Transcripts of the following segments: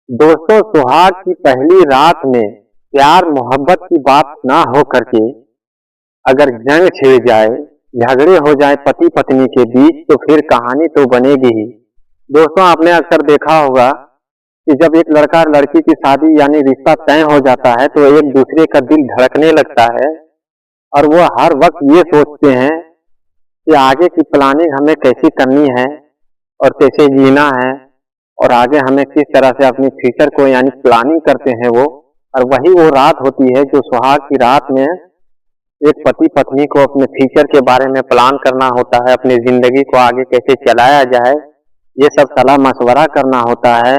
दोस्तों, सुहाग की पहली रात में प्यार मोहब्बत की बात ना हो करके अगर जंग छिड़ जाए, झगड़े हो जाए पति पत्नी के बीच, तो फिर कहानी तो बनेगी ही। दोस्तों, आपने अक्सर देखा होगा कि जब एक लड़का और लड़की की शादी यानी रिश्ता तय हो जाता है तो एक दूसरे का दिल धड़कने लगता है और वो हर वक्त ये सोचते हैं कि आगे की प्लानिंग हमें कैसी करनी है और कैसे जीना है, और आगे हमें किस तरह से अपनी फ्यूचर को यानी प्लानिंग करते हैं वो। और वही वो रात होती है जो सुहाग की रात में एक पति पत्नी को अपने फ्यूचर के बारे में प्लान करना होता है, अपनी जिंदगी को आगे कैसे चलाया जाए, ये सब सलाह मशवरा करना होता है,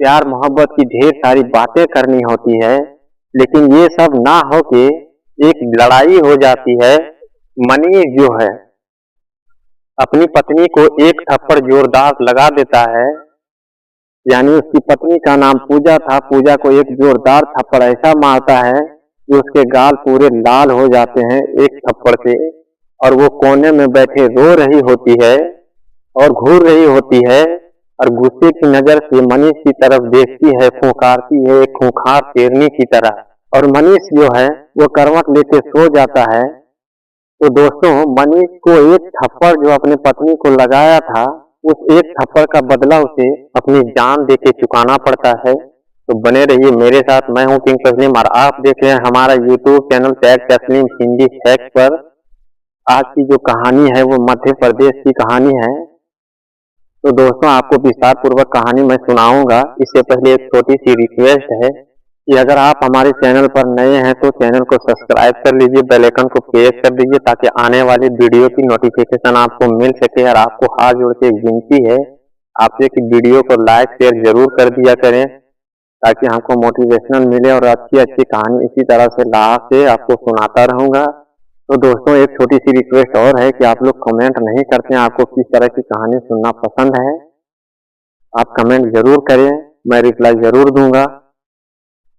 प्यार मोहब्बत की ढेर सारी बातें करनी होती है। लेकिन ये सब ना हो के एक लड़ाई हो जाती है। मनीष जो है अपनी पत्नी को एक थप्पड़ जोरदार लगा देता है, यानी उसकी पत्नी का नाम पूजा था। पूजा को एक जोरदार थप्पड़ ऐसा मारता है कि उसके गाल पूरे लाल हो जाते हैं एक थप्पड़ से, और वो कोने में बैठे रो रही होती है और घूर रही होती है और गुस्से की नजर से मनीष की तरफ देखती है, फुंकारती है एक खूंखार शेरनी की तरह। और मनीष जो है वो करवट लेके सो जाता है। तो दोस्तों, मनीष को एक थप्पड़ जो अपने पत्नी को लगाया था, उस एक थप्पड़ का बदला उसे अपनी जान देके चुकाना पड़ता है। तो बने रहिए मेरे साथ। मैं हूँ किंग तस्लीम और आप देख रहे हैं हमारा यूट्यूब चैनल टैग तस्लीम हिंदी फैक्ट पर। आज की जो कहानी है वो मध्य प्रदेश की कहानी है। तो दोस्तों, आपको विस्तार पूर्वक कहानी मैं सुनाऊंगा। इससे पहले एक छोटी सी रिक्वेस्ट है कि अगर आप हमारे चैनल पर नए हैं तो चैनल को सब्सक्राइब कर लीजिए, बेल आइकन को प्रेस कर दीजिए ताकि आने वाली वीडियो की नोटिफिकेशन आपको मिल सके। और आपको हाथ जोड़ के एक विनती है आपसे कि वीडियो को लाइक शेयर जरूर कर दिया करें ताकि हमको मोटिवेशनल मिले और अच्छी अच्छी कहानी इसी तरह से लाभ से आपको सुनाता रहूंगा। तो दोस्तों, एक छोटी सी रिक्वेस्ट और है कि आप लोग कमेंट नहीं करते हैं, आपको किस तरह की कहानी सुनना पसंद है। आप कमेंट जरूर करें, मैं रिप्लाई जरूर दूंगा।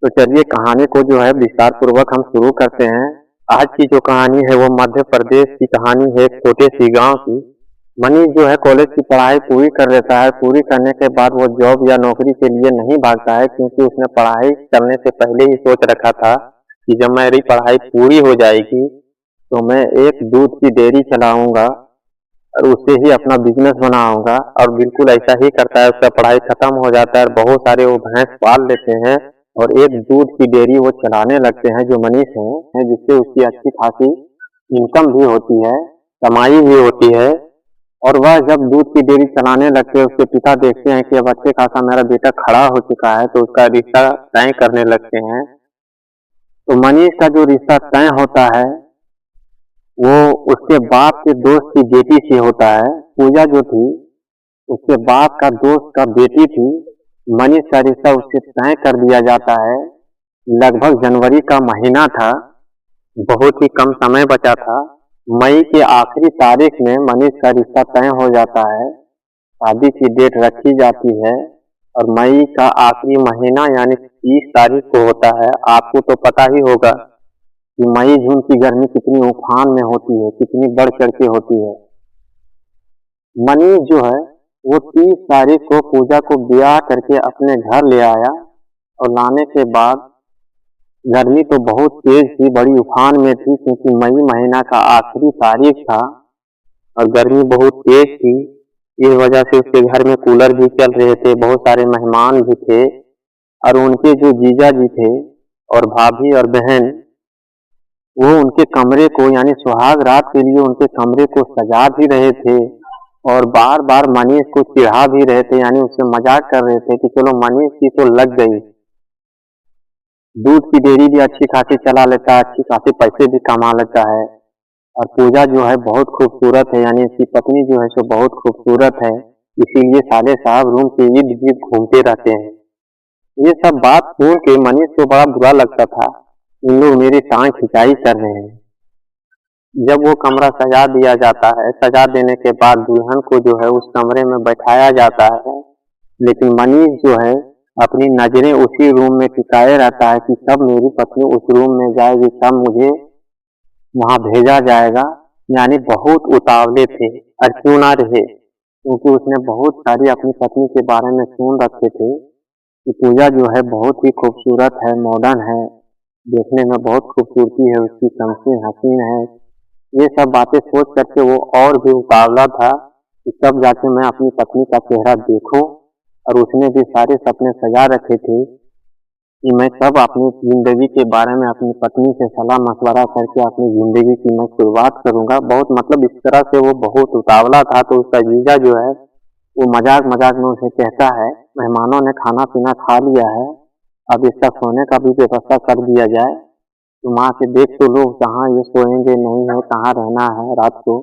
तो चलिए कहानी को जो है विस्तार पूर्वक हम शुरू करते हैं। आज की जो कहानी है वो मध्य प्रदेश की कहानी है, एक छोटे सी गांव की। मनीष जो है कॉलेज की पढ़ाई पूरी कर लेता है। पूरी करने के बाद वो जॉब या नौकरी के लिए नहीं भागता है, क्योंकि उसने पढ़ाई करने से पहले ही सोच रखा था कि जब मेरी पढ़ाई पूरी हो जाएगी तो मैं एक दूध की डेयरी चलाऊंगा और उससे ही अपना बिजनेस बनाऊंगा। और बिल्कुल ऐसा ही करता है। उसका पढ़ाई खत्म हो जाता है और बहुत सारे वो भैंस पाल लेते हैं और एक दूध की डेयरी वो चलाने लगते हैं जो मनीष है, जिससे उसकी अच्छी खासी इनकम भी होती है, कमाई भी होती है। और वह जब दूध की डेयरी चलाने लगते हैं, उसके पिता देखते हैं कि अब अच्छे खासा मेरा बेटा खड़ा हो चुका है, तो उसका रिश्ता तय करने लगते हैं। तो मनीष का जो रिश्ता तय होता है वो उसके बाप के दोस्त की बेटी से होता है। पूजा जो थी उसके बाप का दोस्त का बेटी थी। मनीष का रिश्ता उससे तय कर दिया जाता है। लगभग जनवरी का महीना था, बहुत ही कम समय बचा था। मई के आखिरी तारीख में मनीष का रिश्ता तय हो जाता है। शादी की डेट रखी जाती है और मई का आखिरी महीना यानी 30 तारीख को होता है। आपको तो पता ही होगा कि मई जून की गर्मी कितनी उफान में होती है, कितनी बढ़ चढ़ के होती है। मनीष जो है वो 30 तारीख को पूजा को ब्याह करके अपने घर ले आया। और लाने के बाद गर्मी तो बहुत तेज थी, बड़ी उफान में थी, क्योंकि मई महीना का आखिरी तारीख था और गर्मी बहुत तेज थी। इस वजह से उसके घर में कूलर भी चल रहे थे, बहुत सारे मेहमान भी थे और उनके जो जीजा जी थे और भाभी और बहन, वो उनके कमरे को यानी सुहाग रात के लिए उनके कमरे को सजा भी रहे थे और बार बार मनीष को चिढ़ा भी रहे थे, यानी उससे मजाक कर रहे थे कि चलो मनीष की तो लग गई, दूध की डेयरी भी अच्छी खासी चला लेता है, अच्छी खासी पैसे भी कमा लेता है। और पूजा जो है बहुत खूबसूरत है, यानी इसकी पत्नी जो है सो बहुत खूबसूरत है, इसीलिए साले साहब रूम के इर्द गिर्द घूमते रहते हैं। ये सब बात सुन के मनीष को बड़ा बुरा लगता था, इन लोग मेरी टांग खिंचाई कर रहे हैं। जब वो कमरा सजा दिया जाता है, सजा देने के बाद दुल्हन को जो है उस कमरे में बैठाया जाता है, लेकिन मनीष जो है अपनी नजरें उसी रूम में टिकाए रहता है कि कब मेरी पत्नी उस रूम में जाएगी, कब मुझे वहां भेजा जाएगा। यानी बहुत उतावले थे और क्यों ना रहे, क्योंकि उसने बहुत सारी अपनी पत्नी के बारे में सुन रखे थे कि पूजा जो है बहुत ही खूबसूरत है, मॉडर्न है, देखने में बहुत खूबसूरती है, उसकी समसी हसीन है। ये सब बातें सोच करके वो और भी उतावला था कि कब जाके मैं अपनी पत्नी का चेहरा देखूं। और उसने भी सारे सपने सजा रखे थे कि मैं कब अपनी जिंदगी के बारे में अपनी पत्नी से सलाह मशवरा करके अपनी जिंदगी की मैं शुरुआत करूंगा। बहुत मतलब इस तरह से वो बहुत उतावला था। तो उसका जीजा जो है वो मजाक मजाक में उसे कहता है, मेहमानों ने खाना पीना खा लिया है, अब इसका सोने का भी व्यवस्था कर दिया जाए। तुम आके देख तो लो कहाँ ये सोएंगे, नहीं है कहाँ रहना है रात को।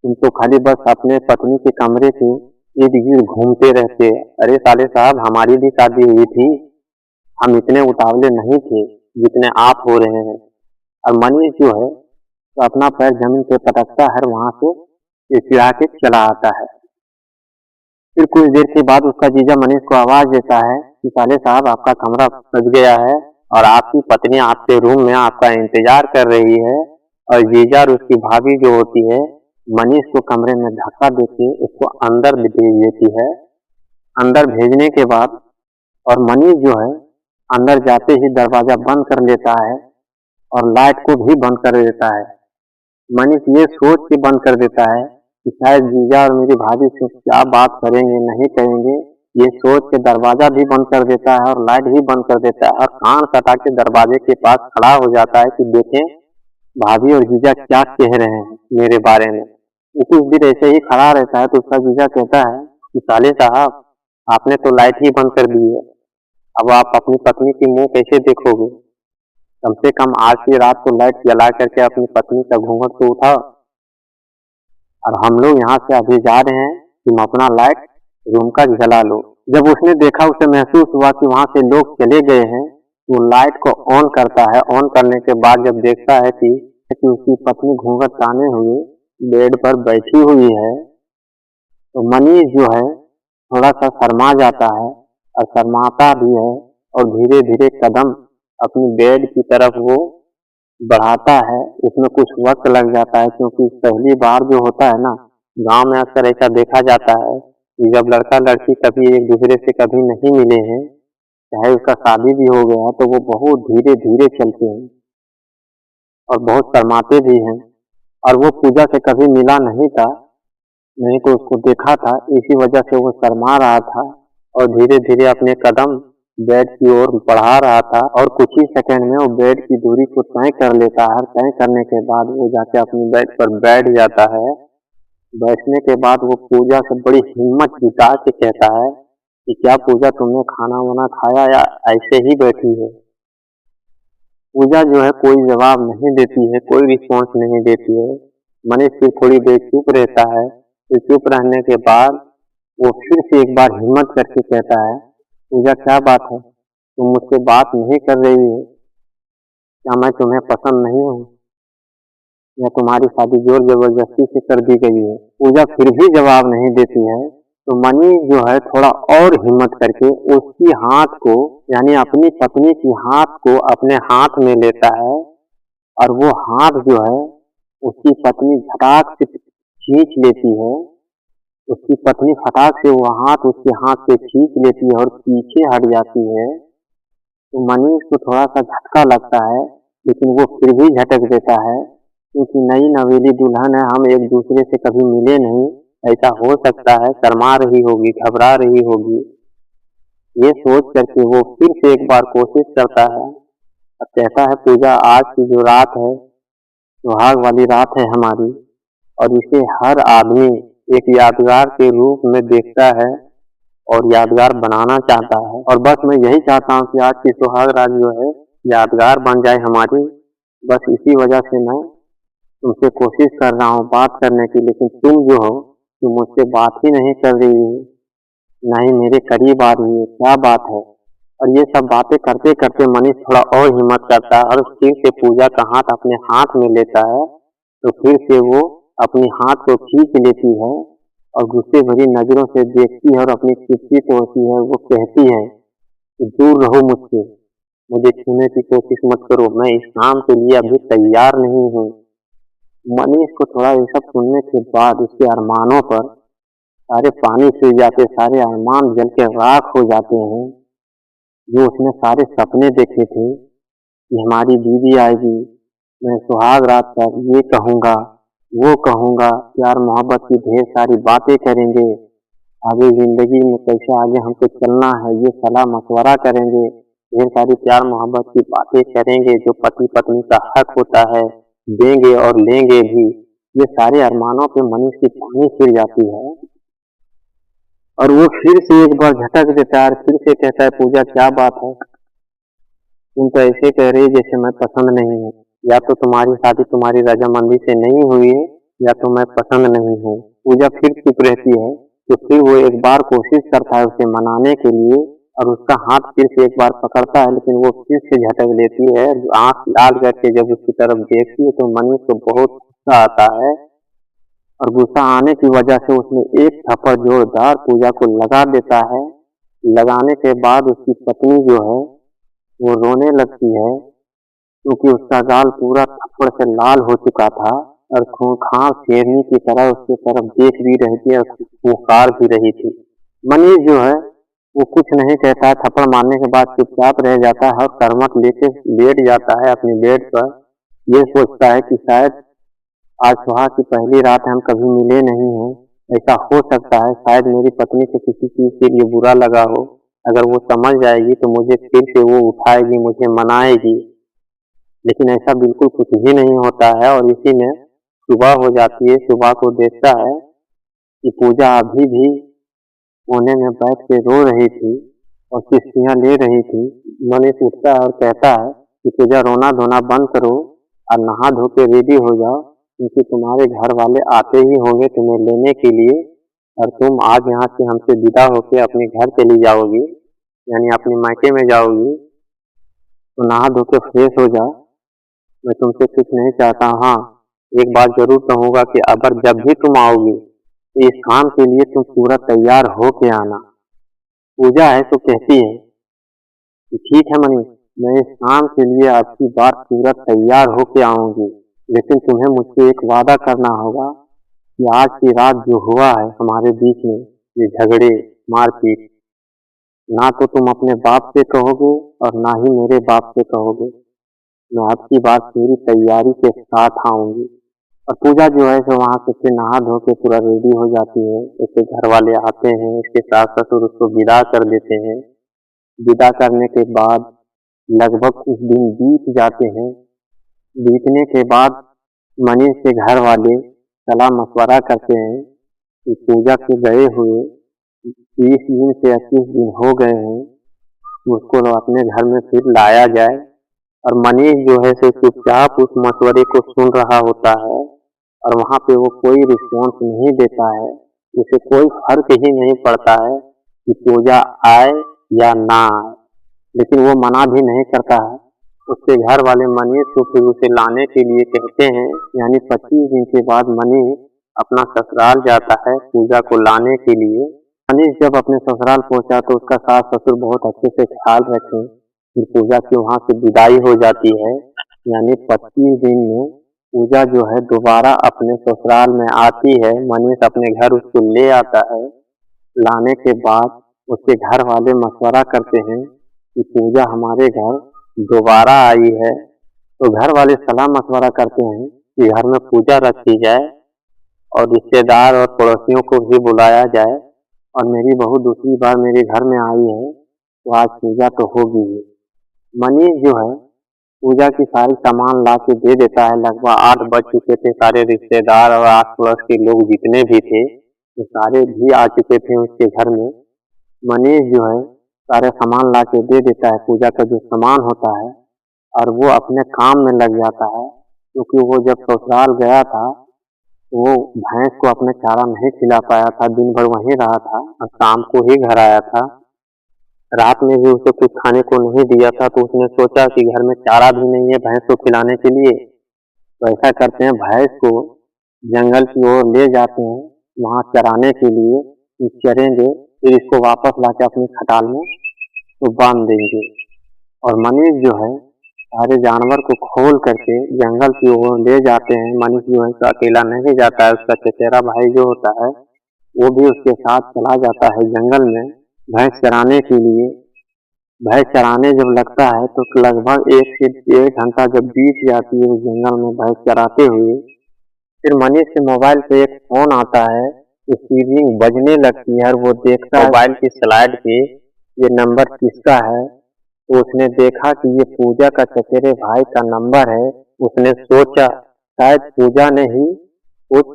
तुम तो खाली बस अपने पत्नी के कमरे के इर्द गिर्द घूमते रहते। अरे साले साहब, हमारी भी शादी हुई थी, हम इतने उतावले नहीं थे जितने आप हो रहे हैं। और मनीष जो है तो अपना पैर जमीन पे पटकता है, वहां से चिड़चिड़ा के चला आता है। फिर कुछ देर के बाद उसका जीजा मनीष को आवाज देता है कि साले साहब, आपका कमरा सज गया है और आपकी पत्नी आपके रूम में आपका इंतजार कर रही है। और जीजा और उसकी भाभी जो होती है मनीष को कमरे में धक्का देके उसको अंदर भेज देती है। अंदर भेजने के बाद और मनीष जो है अंदर जाते ही दरवाजा बंद कर लेता है और लाइट को भी बंद कर देता है। मनीष ये सोच के बंद कर देता है कि शायद जीजा और मेरी भाभी से क्या बात करेंगे नहीं करेंगे। ये सोच के दरवाजा भी बंद कर देता है और लाइट भी बंद कर देता है और कान सटा के दरवाजे के पास खड़ा हो जाता है कि देखें भाभी और जीजा क्या कह रहे हैं मेरे बारे में। वो कुछ देर ऐसे ही खड़ा रहता है तो उसका जीजा कहता है कि साले साहब, आपने तो लाइट ही बंद कर दी है, अब आप अपनी पत्नी की मुंह कैसे देखोगे? कम से कम आज की रात को लाइट जला करके अपनी पत्नी का घूंघट तो उठाओ। और हम लोग यहाँ से अभी जा रहे हैं, तुम अपना लाइट रूम का जला लो। जब उसने देखा, उसे महसूस हुआ कि वहां से लोग चले गए हैं, वो लाइट को ऑन करता है। ऑन करने के बाद जब देखता है कि उसकी पत्नी घूंघट ताने हुए बेड पर बैठी हुई है, तो मनीष जो है थोड़ा सा शर्मा जाता है और शर्माता भी है और धीरे धीरे कदम अपनी बेड की तरफ वो बढ़ाता है। उसमें कुछ वक्त लग जाता है क्योंकि पहली बार जो होता है ना, गांव में अक्सर ऐसा देखा जाता है कि जब लड़का लड़की कभी एक दूसरे से कभी नहीं मिले हैं, चाहे उसका शादी भी हो गया, तो वो बहुत धीरे धीरे चलते हैं और बहुत शर्माते भी हैं। और वो पूजा से कभी मिला नहीं था, नहीं तो उसको देखा था, इसी वजह से वो शर्मा रहा था और धीरे धीरे अपने कदम बेड की ओर बढ़ा रहा था। और कुछ ही सेकंड में वो बेड की दूरी को तय कर लेता है। तय करने के बाद वो जाके अपनी बेड पर बैठ जाता है। बैठने के बाद वो पूजा से बड़ी हिम्मत जुटा के कहता है कि क्या पूजा, तुमने खाना वाना खाया या ऐसे ही बैठी है? पूजा जो है कोई जवाब नहीं देती है, कोई रिस्पॉन्स नहीं देती है। मनीष फिर थोड़ी देर चुप रहता है। फिर चुप रहने के बाद वो फिर से एक बार हिम्मत करके कहता है, पूजा क्या बात है, तुम मुझसे बात नहीं कर रही हो? क्या मैं तुम्हें पसंद नहीं हूँ या तुम्हारी शादी जोर जबरदस्ती से कर दी गई है? पूजा फिर भी जवाब नहीं देती है। तो मनीष जो है थोड़ा और हिम्मत करके उसकी हाथ को, यानी अपनी पत्नी की हाथ को अपने हाथ में लेता है और वो हाथ जो है उसकी पत्नी झटाक से खींच लेती है। उसकी पत्नी फटाक से वो हाथ उसके हाथ से खींच लेती है और पीछे हट जाती है। तो मनीष को थोड़ा सा झटका लगता है, लेकिन वो फिर भी झटक देता है क्योंकि नई नवेली दुल्हन है, हम एक दूसरे से कभी मिले नहीं, ऐसा हो सकता है शर्मा रही होगी, घबरा रही होगी। ये सोच करके वो फिर से एक बार कोशिश करता है और कहता है, पूजा, आज की जो रात है सुहाग वाली रात है हमारी, और इसे हर आदमी एक यादगार के रूप में देखता है और यादगार बनाना चाहता है। और बस मैं यही चाहता हूँ कि आज की सुहाग रात जो है यादगार बन जाए हमारी। बस इसी वजह से मैं तुमसे कोशिश कर रहा हूँ बात करने की, लेकिन तुम जो हो तुम मुझसे बात ही नहीं कर रही हो, ना ही मेरे करीब आ रही है, क्या बात है? और ये सब बातें करते करते मनीष थोड़ा और हिम्मत करता है और फिर से पूजा का हाथ अपने हाथ में लेता है। तो फिर से वो अपनी हाथ को खींच लेती है और गुस्से भरी नजरों से देखती है और अपनी चिट्ठी तोड़ती है। वो कहती है कि दूर रहो मुझसे, मुझे छूने की कोशिश मत करो, मैं इस काम के लिए अभी तैयार नहीं हूँ। मनीष को थोड़ा ये सब सुनने के बाद उसके अरमानों पर सारे पानी फिर जाते, सारे अरमान जल के राख हो जाते हैं। जो उसने सारे सपने देखे थे कि हमारी बीवी आएगी, मैं सुहाग रात पर ये कहूँगा, वो कहूँगा, प्यार मोहब्बत की ढेर सारी बातें करेंगे, आगे जिंदगी में कैसे आगे हमको चलना है ये सलाह मशवरा करेंगे, ढेर सारी प्यार मोहब्बत की बातें करेंगे जो पति पत्नी का हक होता है, देंगे और लेंगे भी। ये सारे अरमानों पे मनीष की पानी फिर जाती है और वो फिर से एक बार झटक देता है और फिर से कहता है, पूजा क्या बात है, तुम तो ऐसे कह रही जैसे मैं पसंद नहीं हूँ, या तो तुम्हारी शादी तुम्हारी रजामंदी से नहीं हुई है या तो मैं पसंद नहीं हूँ। पूजा फिर चुप रहती है तो फिर वो एक बार कोशिश करता है उसे मनाने के लिए और उसका हाथ फिर से एक बार पकड़ता है, लेकिन वो फिर से झटक देती है। आंख लाल करके जब उसकी तरफ देखती है तो मनीष को बहुत गुस्सा आता है और गुस्सा आने की वजह से उसने एक थप्पड़ जोरदार पूजा को लगा देता है। लगाने के बाद उसकी पत्नी जो है वो रोने लगती है क्योंकि उसका गाल पूरा थप्पड़ से लाल हो चुका था और खूंखार शेरनी की तरह उसकी तरफ देख भी रही थी और पुकार भी रही थी। मनीष जो है वो कुछ नहीं कहता है, थप्पड़ मारने के बाद चुपचाप रह जाता है और करवट लेके लेट जाता है अपनी बेड पर। ये सोचता है कि शायद आज सुहाग की पहली रात है, हम कभी मिले नहीं हैं, ऐसा हो सकता है शायद मेरी पत्नी को किसी चीज के लिए बुरा लगा हो, अगर वो समझ जाएगी तो मुझे फिर से वो उठाएगी, मुझे मनाएगी। लेकिन ऐसा बिल्कुल कुछ भी नहीं होता है और इसी में सुबह हो जाती है। सुबह को देखता है कि पूजा अभी भी कोने में बैठ के रो रही थी और किस्तियां ले रही थी। मनीष उठता है और कहता है कि पूजा रोना धोना बंद करो और नहा धो के रेडी हो जाओ, क्योंकि तुम्हारे घर वाले आते ही होंगे तुम्हें लेने के लिए और तुम आज यहाँ से हमसे विदा होके अपने घर चली जाओगी, यानी अपने मायके में जाओगी। तो नहा धो के फ्रेश हो जाओ, मैं तुमसे कुछ नहीं चाहता। हाँ, एक बात जरूर कहूंगा कि अगर जब भी तुम आओगी तो इस काम के लिए तुम पूरा तैयार हो के आना। पूजा है तो कहती है कि ठीक है मनीष, मैं इस काम के लिए आपकी बार पूरा तैयार होके आऊंगी, लेकिन तुम्हें मुझसे एक वादा करना होगा कि आज की रात जो हुआ है हमारे बीच में, ये झगड़े मारपीट, ना तो तुम अपने बाप से कहोगे और ना ही मेरे बाप से कहोगे। मैं आपकी बात पूरी तैयारी के साथ आऊंगी। और पूजा जो है सो वहां से फिर नहा धो के पूरा रेडी हो जाती है। उसके घर वाले आते हैं, उसके सास ससुर उसको विदा कर देते हैं। विदा करने के बाद लगभग कुछ दिन बीत जाते हैं। बीतने के बाद मनीष के घर वाले सलाह मशवरा करते हैं कि पूजा के गए हुए 20 दिन से 25 दिन हो गए हैं, उसको अपने घर में फिर लाया जाए। और मनीष जो है सो चुपचाप उस मशवरे को सुन रहा होता है और वहां पे वो कोई रिस्पॉन्स नहीं देता है। उसे कोई फर्क ही नहीं पड़ता है कि पूजा आए या ना आए, लेकिन वो मना भी नहीं करता है। उसके घर वाले मनीष को फिर उसे लाने के लिए कहते हैं, यानी 25 दिन के बाद मनीष अपना ससुराल जाता है पूजा को लाने के लिए। मनीष जब अपने ससुराल पहुंचा तो उसका सास ससुर बहुत अच्छे से ख्याल रखे। फिर पूजा की वहां से विदाई हो जाती है, यानी 25 दिन में पूजा जो है दोबारा अपने ससुराल में आती है। मनीष अपने घर उसको ले आता है। लाने के बाद उसके घर वाले मशवरा करते हैं कि पूजा हमारे घर दोबारा आई है, तो घर वाले सलाह मशवरा करते हैं कि घर में पूजा रखी जाए और रिश्तेदार और पड़ोसियों को भी बुलाया जाए, और मेरी बहू दूसरी बार मेरे घर में आई है तो आज पूजा तो होगी ही। मनीष जो है पूजा की सारी सामान ला के दे देता है। लगभग 8 बज चुके थे। सारे रिश्तेदार और आस पड़ोस के लोग जितने भी थे वो सारे भी आ चुके थे उसके घर में। मनीष जो है सारे सामान ला के दे देता है, पूजा का जो सामान होता है, और वो अपने काम में लग जाता है। क्योंकि वो जब ससुराल गया था तो वो भैंस को अपने चारा नहीं खिला पाया था, दिन भर वहीं रहा था और शाम को ही घर आया था। रात में भी उसे कुछ खाने को नहीं दिया था, तो उसने सोचा कि घर में चारा भी नहीं है भैंस को खिलाने के लिए, तो ऐसा करते हैं भैंस को जंगल की ओर ले जाते हैं वहां चराने के लिए। चरेंगे फिर इसको वापस लाके अपनी खटाल में तो बांध देंगे। और मनीष जो है सारे जानवर को खोल करके जंगल की ओर ले जाते हैं। मनीष जो है तो अकेला नहीं जाता है, उसका चचेरा भाई जो होता है वो भी उसके साथ चला जाता है जंगल में भैंस चराने के लिए। भैंस चराने जब लगता है तो लगभग 1 से 1.5 घंटा जब बीत जाती है उस जंगल में भैंस चराते हुए, फिर मनीष के मोबाइल पे एक फोन आता है, उसकी रिंग बजने लगती है और वो देखता है मोबाइल की स्लाइड पे ये नंबर किसका है। तो उसने देखा कि ये पूजा का चचेरे भाई का नंबर है। उसने सोचा शायद पूजा ने ही कुछ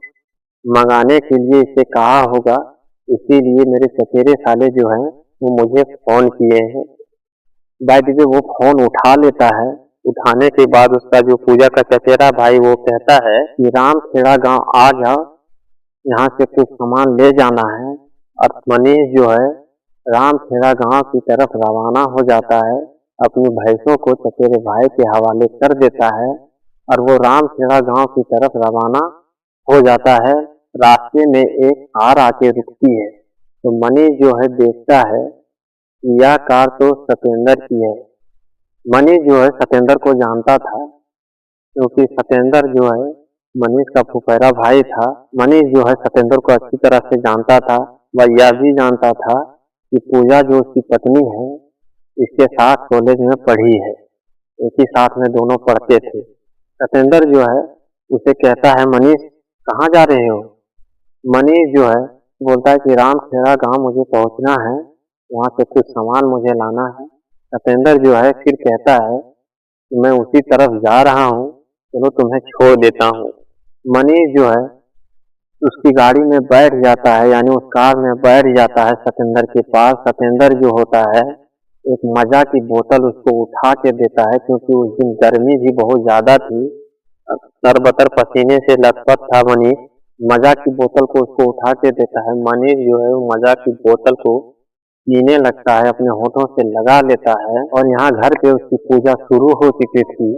मंगाने के लिए इसे कहा होगा, इसीलिए मेरे चचेरे साले जो हैं वो मुझे फोन किए हैं। बाय द वे वो फोन उठा लेता है। उठाने के बाद उसका जो पूजा का चचेरा भाई वो कहता है कि रामखेड़ा गांव आ जाओ, यहाँ से कुछ सामान ले जाना है। और मनीष जो है रामखेड़ा गांव की तरफ रवाना हो जाता है, अपनी भैंसों को चचेरे भाई के हवाले कर देता है और वो रामखेड़ा गांव की तरफ रवाना हो जाता है। रास्ते में एक कार आके रुकती है तो मनीष जो है देखता है कि यह कार तो सतेंद्र की है। मनीष जो है सतेंद्र को जानता था, क्योंकि सतेंद्र जो है मनीष का फुफेरा भाई था। मनीष जो है सतेंद्र को अच्छी तरह से जानता था। वह यह भी जानता था कि पूजा जो उसकी पत्नी है इसके साथ कॉलेज में पढ़ी है, एक ही साथ में दोनों पढ़ते थे। सतेंद्र जो है उसे कहता है मनीष कहाँ जा रहे हो। मनीष जो है बोलता है कि रामखेड़ा गांव मुझे पहुंचना है, वहां से कुछ सामान मुझे लाना है। सतेंद्र जो है फिर कहता है कि मैं उसी तरफ जा रहा हूँ, चलो तुम्हें छोड़ देता हूँ। मनीष जो है उसकी गाड़ी में बैठ जाता है, यानी उस कार में बैठ जाता है सतेंद्र के पास। सतेंद्र जो होता है एक मजा की बोतल उसको उठा के देता है, क्योंकि उस दिन गर्मी भी बहुत ज्यादा थी, तरबतर पसीने से लथपथ था मनीष। मजा की बोतल को उसको उठा के देता है। मनीष जो है वो मजा की बोतल को पीने लगता है, अपने होठों से लगा लेता है। और यहाँ घर पे उसकी पूजा शुरू हो चुकी थी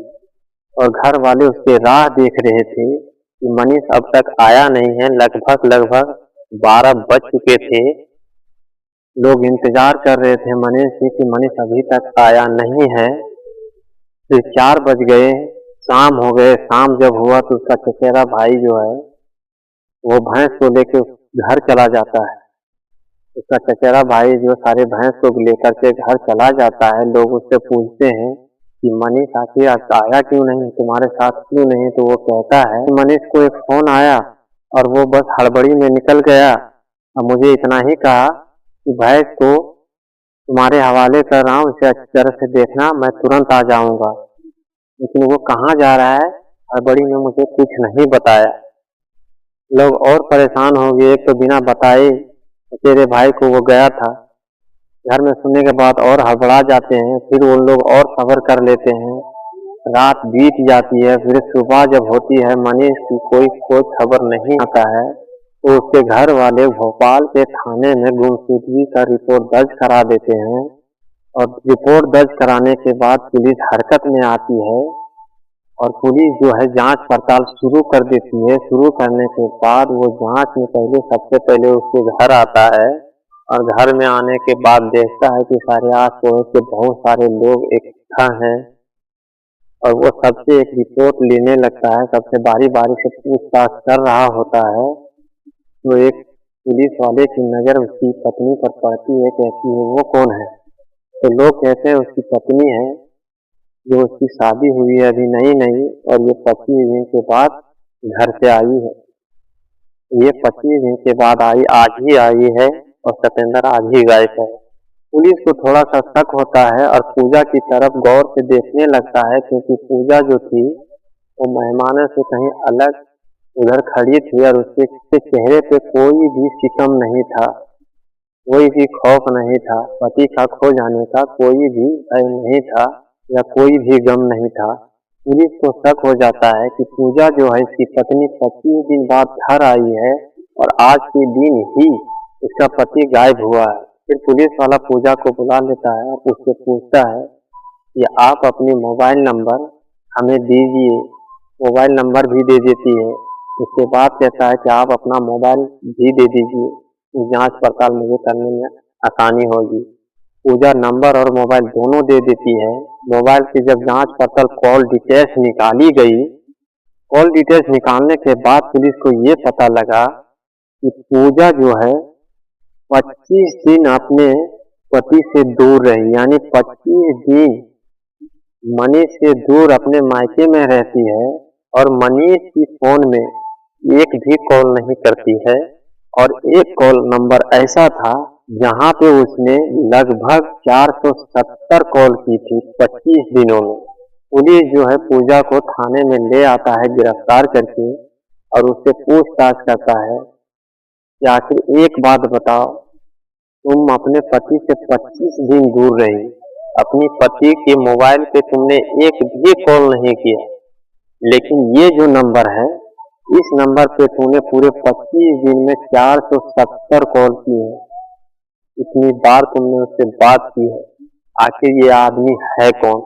और घर वाले उसके राह देख रहे थे कि मनीष अब तक आया नहीं है। लगभग 12 बज चुके थे। लोग इंतजार कर रहे थे मनीष की कि मनीष अभी तक आया नहीं है। फिर 4 बज गए, शाम हो गए। शाम जब हुआ तो उसका चचेरा भाई जो है वो भैंस को लेके घर चला जाता है। उसका चचेरा भाई जो सारे भैंस को लेकर के घर चला जाता है। लोग उससे पूछते हैं कि मनीष आखिर आया क्यों नहीं, तुम्हारे साथ क्यों नहीं। तो वो कहता है कि मनीष को एक फोन आया और वो बस हड़बड़ी में निकल गया और मुझे इतना ही कहा कि भैंस को तुम्हारे हवाले कर रहा हूँ, इसे अच्छी तरह से देखना, मैं तुरंत आ जाऊंगा। लेकिन वो कहाँ जा रहा है हड़बड़ी में मुझे कुछ नहीं बताया। लोग और परेशान हो गए, एक तो बिना बताए तेरे भाई को वो गया था। घर में सुनने के बाद और हड़बड़ा जाते हैं, फिर वो लोग और सब्र कर लेते हैं। रात बीत जाती है, फिर सुबह जब होती है मनीष की कोई खबर नहीं आता है। तो उसके घर वाले भोपाल के थाने में गुमशुदगी का रिपोर्ट दर्ज करा देते हैं और रिपोर्ट दर्ज कराने के बाद पुलिस हरकत में आती है और पुलिस जो है जांच पड़ताल शुरू कर देती है। शुरू करने के बाद वो जांच में सबसे पहले उसके घर आता है और घर में आने के बाद देखता है कि सारे आस पड़ोस के बहुत सारे लोग इकट्ठा हैं और वो सबसे एक रिपोर्ट लेने लगता है। सबसे बारी बारी से पूछताछ कर रहा होता है। तो एक पुलिस वाले की नजर उसकी पत्नी पर पड़ती है, कहती है वो कौन है। तो लोग कहते हैं उसकी पत्नी है, जो उसकी शादी हुई है अभी नई और ये 25 दिन के बाद घर से आई है। ये 25 दिन के बाद आज ही आई है और सतेंद्र आज ही गायब है। पुलिस को थोड़ा सा शक होता है और पूजा की तरफ गौर से देखने लगता है, क्योंकि पूजा जो थी वो मेहमानों से कहीं अलग उधर खड़ी थी और उसके चेहरे पे कोई भी सितम नहीं था, कोई भी खौफ नहीं था, पति का खो जाने का कोई भी भय नहीं था या कोई भी गम नहीं था। पुलिस को शक हो जाता है कि पूजा जो है इसकी पत्नी 25 दिन बाद घर आई है और आज के दिन ही उसका पति गायब हुआ है। फिर पुलिस वाला पूजा को बुला लेता है और उससे पूछता है कि आप अपनी मोबाइल नंबर हमें दीजिए। मोबाइल नंबर भी दे देती है। उसके बाद कहता है कि आप अपना मोबाइल भी दे दीजिए, जांच पड़ताल मुझे करने में आसानी होगी। पूजा नंबर और मोबाइल दोनों दे देती है। मोबाइल की जब जांच पड़ताल कॉल डिटेल्स निकाली गई, कॉल डिटेल्स निकालने के बाद पुलिस को ये पता लगा कि पूजा जो है 25 दिन अपने पति से दूर रही, यानी 25 दिन मनीष से दूर अपने मायके में रहती है और मनीष की फोन में एक भी कॉल नहीं करती है। और एक कॉल नंबर ऐसा था जहां पे उसने लगभग 470 कॉल की थी 25 दिनों में। पुलिस जो है पूजा को थाने में ले आता है गिरफ्तार करके और उससे पूछताछ करता है कि आखिर एक बात बताओ, तुम अपने पति से 25 दिन दूर रही, अपनी पति के मोबाइल पे तुमने एक भी कॉल नहीं किया, लेकिन ये जो नंबर है इस नंबर पे तूने पूरे 25 दिन में 470 कॉल की है, इतनी बार तुमने उससे बात की है, आखिर ये आदमी है कौन?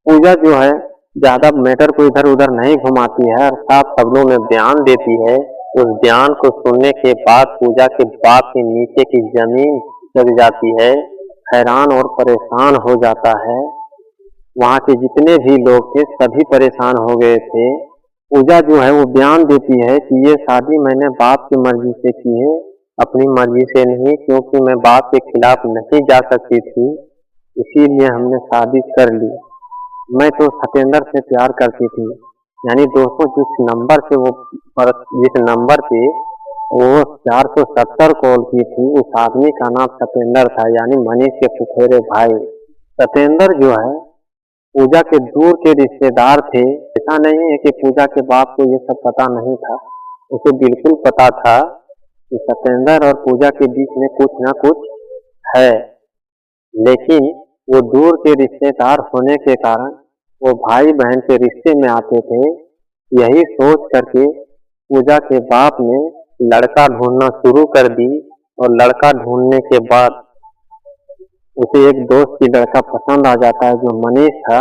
पूजा जो है ज्यादा मैटर को इधर उधर नहीं घुमाती है और साफ शब्दों में बयान देती है। उस बयान को सुनने के बाद पूजा के बाप के नीचे की जमीन लग जाती है, हैरान और परेशान हो जाता है। वहां के जितने भी लोग थे सभी परेशान हो गए थे। पूजा जो है वो बयान देती है कि ये शादी मैंने बाप की मर्जी से की है, अपनी मर्जी से नहीं, क्योंकि मैं बाप के खिलाफ नहीं जा सकती थी, इसीलिए हमने शादी कर ली। मैं तो सतेंद्र से प्यार करती थी। यानी दोस्तों जिस नंबर पे वो 470 कॉल की थी उस आदमी का नाम सतेंद्र था, यानी मनीष के फुफेरे भाई। सतेंद्र जो है पूजा के दूर के रिश्तेदार थे। ऐसा नहीं है कि पूजा के बाप को ये सब पता नहीं था, उसे बिल्कुल पता था कि सतेंद्र और पूजा के बीच में कुछ ना कुछ है, लेकिन वो दूर के रिश्तेदार होने के कारण वो भाई बहन के रिश्ते में आते थे। यही सोच करके पूजा के बाप ने लड़का ढूंढना शुरू कर दी और लड़का ढूंढने के बाद उसे एक दोस्त की लड़का पसंद आ जाता है जो मनीष था,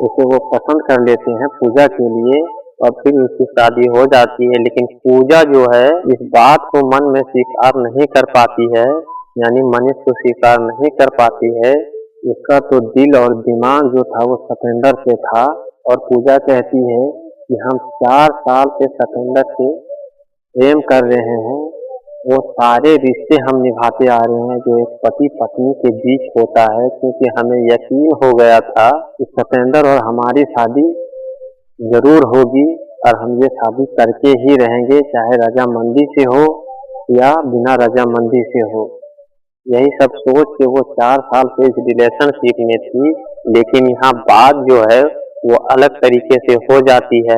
उसे वो पसंद कर लेते हैं पूजा के लिए और फिर उसकी शादी हो जाती है। लेकिन पूजा जो है इस बात को मन में स्वीकार नहीं कर पाती है, यानी मनीष को स्वीकार नहीं कर पाती है। उसका तो दिल और दिमाग जो था वो सतेंद्र से था और पूजा कहती है कि हम 4 साल से सतेंद्र से प्रेम कर रहे हैं, वो सारे रिश्ते हम निभाते आ रहे हैं जो एक पति पत्नी के बीच होता है, क्योंकि हमें यकीन हो गया था कि सतेंद्र और हमारी शादी जरूर होगी और हम ये शादी करके ही रहेंगे, चाहे रजामंदी से हो या बिना रजामंदी से हो। यही सब सोच के वो 4 साल से इस रिलेशनशिप में थी। लेकिन यहाँ बात जो है वो अलग तरीके से हो जाती है।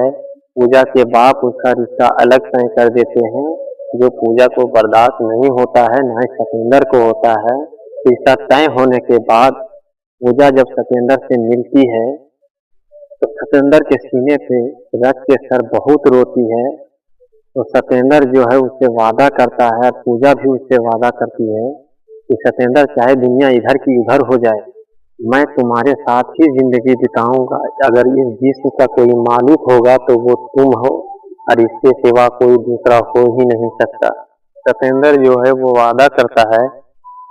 पूजा के बाप उसका रिश्ता अलग तय कर देते हैं, जो पूजा को बर्दाश्त नहीं होता है, ना ही सतेंद्र को होता है। रिश्ता तय होने के बाद पूजा जब सतेंद्र से मिलती है तो सतेंद्र के सीने पे रख के सर बहुत रोती है। तो सतेंद्र जो है उससे वादा करता है, पूजा भी उससे वादा करती है कि सतेंद्र चाहे दुनिया इधर की उधर हो जाए, मैं तुम्हारे साथ ही जिंदगी बिताऊंगा। अगर इस जिस्म का कोई मालिक होगा तो वो तुम हो और इसके सिवा कोई दूसरा हो ही नहीं सकता। सतेंद्र जो है वो वादा करता है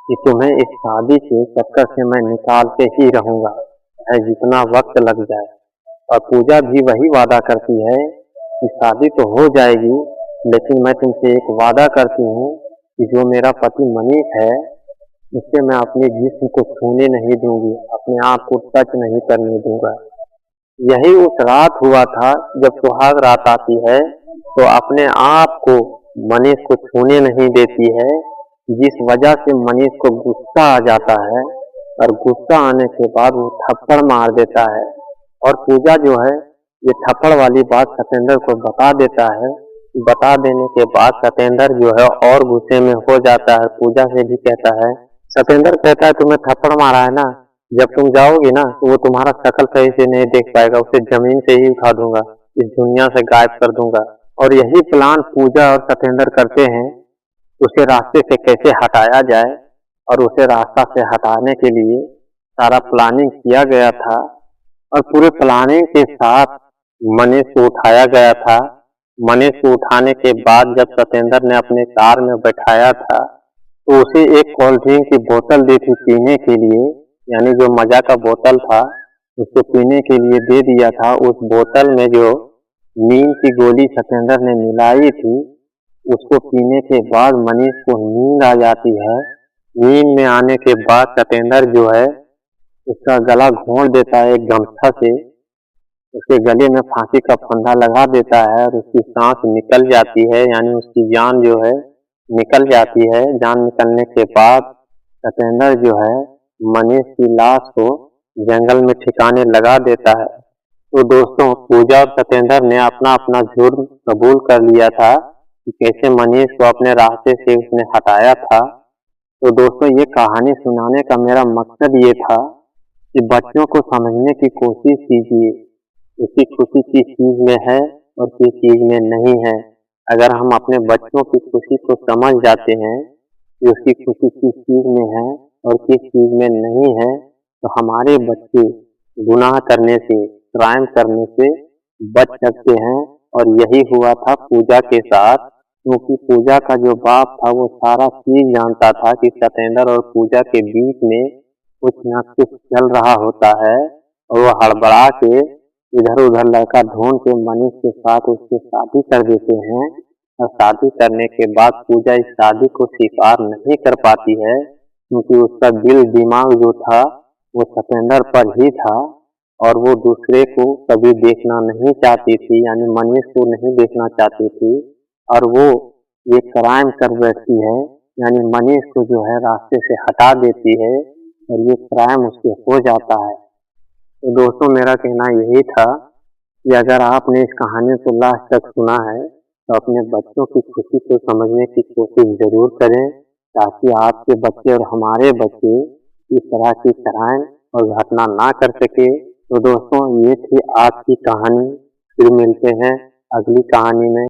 कि तुम्हें इस शादी के चक्कर से मैं निकालते ही रहूंगा, चाहे जितना वक्त लग जाए। और पूजा भी वही वादा करती है कि शादी तो हो जाएगी, लेकिन मैं तुमसे एक वादा करती हूँ कि जो मेरा पति मनीष है उससे मैं अपने जिस्म को छूने नहीं दूंगी, अपने आप को टच नहीं करने दूंगा। यही उस रात हुआ था जब सुहाग रात आती है तो अपने आप को मनीष को छूने नहीं देती है, जिस वजह से मनीष को गुस्सा आ जाता है और गुस्सा आने के बाद वो थप्पड़ मार देता है। और पूजा जो है ये थप्पड़ वाली बात सतेंद्र को बता देता है। बता देने के बाद सतेंद्र जो है और गुस्से में हो जाता है, पूजा से भी कहता है, सतेंद्र कहता है तुम्हें थप्पड़ मारा है ना, जब तुम जाओगी ना तो वो तुम्हारा शक्ल सही से नहीं देख पाएगा, उसे जमीन से ही उठा दूंगा, इस दुनिया से गायब कर दूंगा। और यही प्लान पूजा और सतेंद्र करते हैं, उसे रास्ते से कैसे हटाया जाए। और उसे रास्ता से हटाने के लिए सारा प्लानिंग किया गया था और पूरे प्लानिंग के साथ मनीष को उठाया गया था। मनीष को उठाने के बाद जब सतेंद्र ने अपने कार में बैठाया था तो उसे एक कोल्ड ड्रिंक की बोतल दी थी पीने के लिए, यानी जो मजा का बोतल था उसको पीने के लिए दे दिया था। उस बोतल में जो नीम की गोली सतेंद्र ने मिलाई थी उसको पीने के बाद मनीष को नींद आ जाती है नींद में आने के बाद सतेंद्र जो है उसका गला घोंट देता है एक गमछा से, उसके गले में फांसी का फंदा लगा देता है और उसकी सांस निकल जाती है, यानी उसकी जान जो है निकल जाती है। जान निकलने के बाद सतेंद्र जो है मनीष की लाश को जंगल में ठिकाने लगा देता है। तो दोस्तों, पूजा और सतेंद्र ने अपना अपना जुर्म कबूल कर लिया था कि कैसे मनीष को अपने रास्ते से उसने हटाया था। तो दोस्तों, ये कहानी सुनाने का मेरा मकसद ये था कि बच्चों को समझने की कोशिश कीजिए, उसकी खुशी किस चीज में है और किस चीज में नहीं है। अगर हम अपने बच्चों की खुशी को समझ जाते हैं कि उसकी खुशी किस चीज में है और किस चीज में नहीं है, तो हमारे बच्चे गुनाह करने से, क्राइम करने से बच सकते हैं। और यही हुआ था पूजा के साथ, क्योंकि पूजा का जो बाप था वो सारा चीज जानता था कि सतेंद्र और पूजा के बीच में कुछ न कुछ चल रहा होता है, और वो हड़बड़ा के इधर उधर लड़का ढूंढ के मनीष के साथ उसकी शादी कर देते हैं। और शादी करने के बाद पूजा इस शादी को स्वीकार नहीं कर पाती है, क्योंकि उसका दिल दिमाग जो था वो सतेंद्र पर ही था और वो दूसरे को कभी देखना नहीं चाहती थी, यानी मनीष को नहीं देखना चाहती थी। और वो ये क्राइम कर बैठती है, यानी मनीष को जो है रास्ते से हटा देती है और ये क्राइम उससे हो जाता है। तो दोस्तों, मेरा कहना यही था कि अगर आपने इस कहानी को लास्ट तक सुना है तो अपने बच्चों की खुशी को समझने की कोशिश जरूर करें, ताकि आपके बच्चे और हमारे बच्चे इस तरह की क्राइम और घटना ना कर सके। तो दोस्तों, ये थी आज की कहानी। फिर मिलते हैं अगली कहानी में।